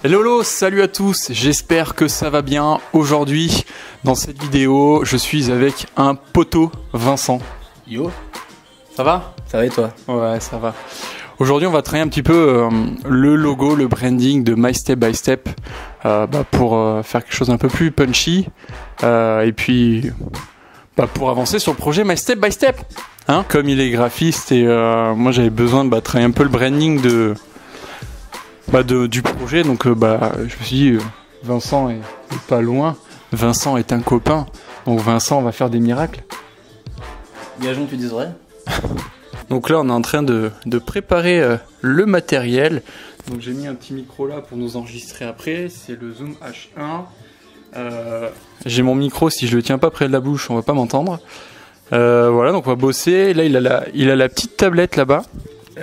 Hello, salut à tous, j'espère que ça va bien. Aujourd'hui, dans cette vidéo, je suis avec un poteau, Vincent. Yo, Ça va? ça va et toi? Ouais, ça va. Aujourd'hui, on va travailler un petit peu le logo, le branding de My Step by Step pour faire quelque chose d'un peu plus punchy et puis pour avancer sur le projet My Step by Step. Hein, comme il est graphiste et moi j'avais besoin de travailler un peu le branding du projet, donc je me suis dit Vincent est pas loin, Vincent est un copain, donc Vincent va faire des miracles. Gageons que tu dises vrai. Donc là on est en train de préparer le matériel, donc j'ai mis un petit micro là pour nous enregistrer après, c'est le Zoom H1. J'ai mon micro, si je le tiens pas près de la bouche on va pas m'entendre. Voilà, donc on va bosser, là il a la petite tablette là-bas. Je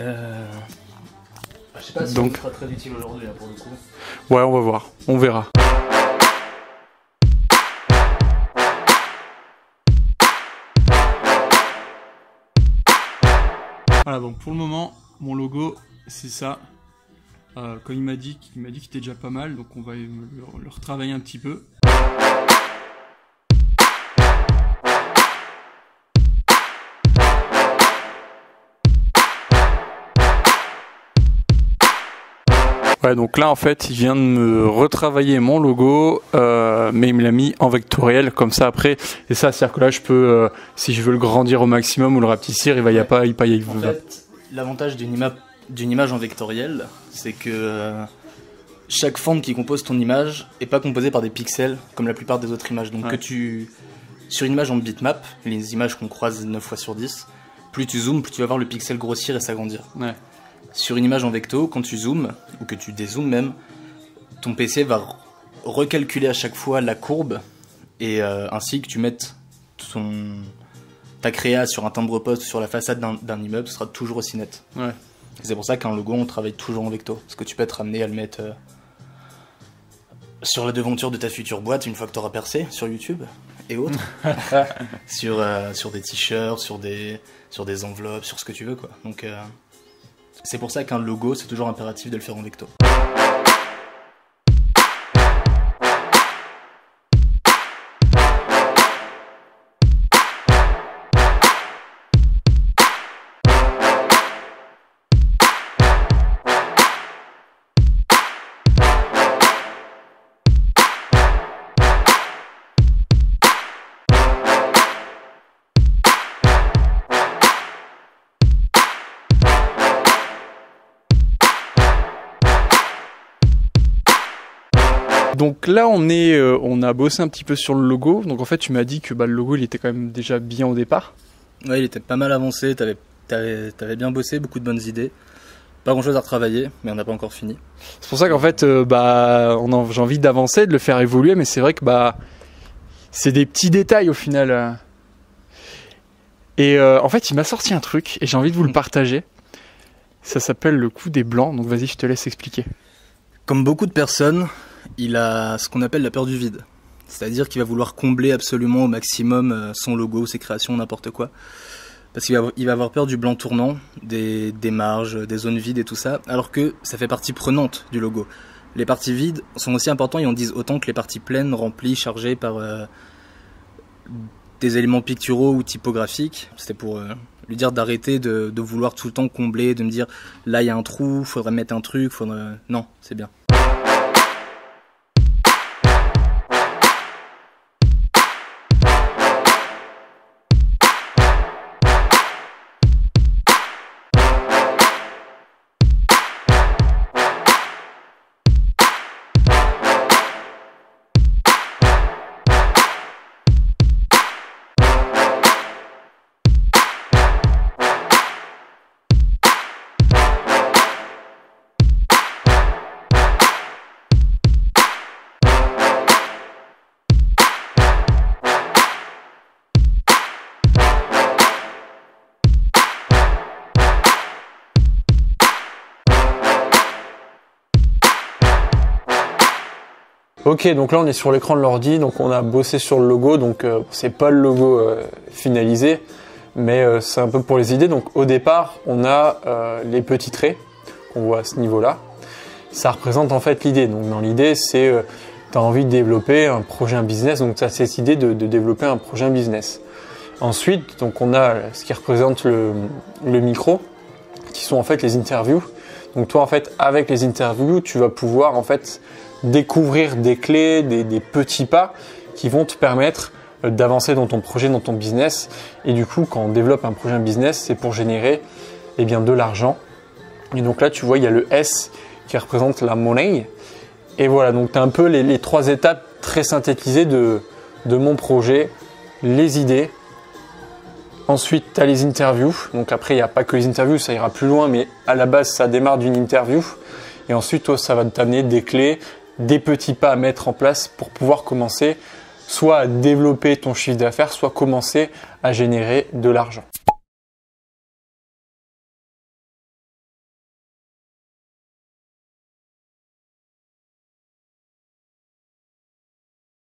sais pas si donc, ça sera très utile aujourd'hui pour le coup. Ouais, on va voir, on verra. Voilà, donc pour le moment, mon logo, c'est ça. Comme il m'a dit qu'il était déjà pas mal, donc on va le retravailler un petit peu. Ouais, donc là en fait il vient de me retravailler mon logo, mais il me l'a mis en vectoriel comme ça après, et ça c'est à dire que là je peux, si je veux le grandir au maximum ou le rapetissir, il va y pas. En fait, l'avantage d'une image en vectoriel, c'est que chaque forme qui compose ton image est pas composée par des pixels comme la plupart des autres images. Donc sur une image en bitmap, les images qu'on croise 9 fois sur 10, plus tu zoomes, plus tu vas voir le pixel grossir et s'agrandir. Ouais. Sur une image en vecto, quand tu zoomes, ou que tu dézoomes même, ton PC va recalculer à chaque fois la courbe, et ainsi que tu mettes ta créa sur un timbre-poste, sur la façade d'un immeuble, ce sera toujours aussi net. Ouais. C'est pour ça qu'un logo, on travaille toujours en vecto, parce que tu peux être amené à le mettre sur la devanture de ta future boîte une fois que tu auras percé, sur YouTube, et autres, sur des t-shirts, sur des enveloppes, sur ce que tu veux, quoi. Donc... c'est pour ça qu'un logo, c'est toujours impératif de le faire en vecto. Donc là on a bossé un petit peu sur le logo, donc en fait tu m'as dit que le logo il était quand même déjà bien au départ. Ouais, il était pas mal avancé, t'avais bien bossé, beaucoup de bonnes idées. Pas grand chose à retravailler, mais on n'a pas encore fini. C'est pour ça qu'en fait j'ai envie d'avancer, de le faire évoluer, mais c'est vrai que c'est des petits détails au final. Et en fait il m'a sorti un truc et j'ai envie de vous le partager. Ça s'appelle le coup des blancs, donc vas-y je te laisse expliquer. Comme beaucoup de personnes, il a ce qu'on appelle la peur du vide. C'est-à-dire qu'il va vouloir combler absolument au maximum son logo, ses créations, n'importe quoi. Parce qu'il va avoir peur du blanc tournant, des marges, des zones vides et tout ça, alors que ça fait partie prenante du logo. Les parties vides sont aussi importantes et en disent autant que les parties pleines, remplies, chargées par des éléments picturaux ou typographiques. C'était pour lui dire d'arrêter de vouloir tout le temps combler, de me dire là il y a un trou, faudrait mettre un truc, non, c'est bien. Ok, donc là on est sur l'écran de l'ordi, donc on a bossé sur le logo, donc c'est pas le logo finalisé, mais c'est un peu pour les idées. Donc au départ, on a les petits traits qu'on voit à ce niveau-là. ça représente en fait l'idée. Donc dans l'idée, c'est tu as envie de développer un projet, un business, donc tu as cette idée de développer un projet, un business. Ensuite, donc on a ce qui représente le micro, qui sont en fait les interviews. Donc toi en fait avec les interviews, tu vas pouvoir en fait découvrir des clés, des petits pas qui vont te permettre d'avancer dans ton projet, dans ton business. Et du coup, quand on développe un projet, un business, c'est pour générer de l'argent. Et donc là, tu vois, il y a le S qui représente la monnaie. Et voilà, donc tu as un peu les 3 étapes très synthétisées de mon projet, les idées. Ensuite, tu as les interviews. Donc après, il n'y a pas que les interviews, ça ira plus loin, mais à la base, ça démarre d'une interview. Et ensuite, toi, ça va t'amener des clés, des petits pas à mettre en place pour pouvoir commencer soit à développer ton chiffre d'affaires, soit commencer à générer de l'argent.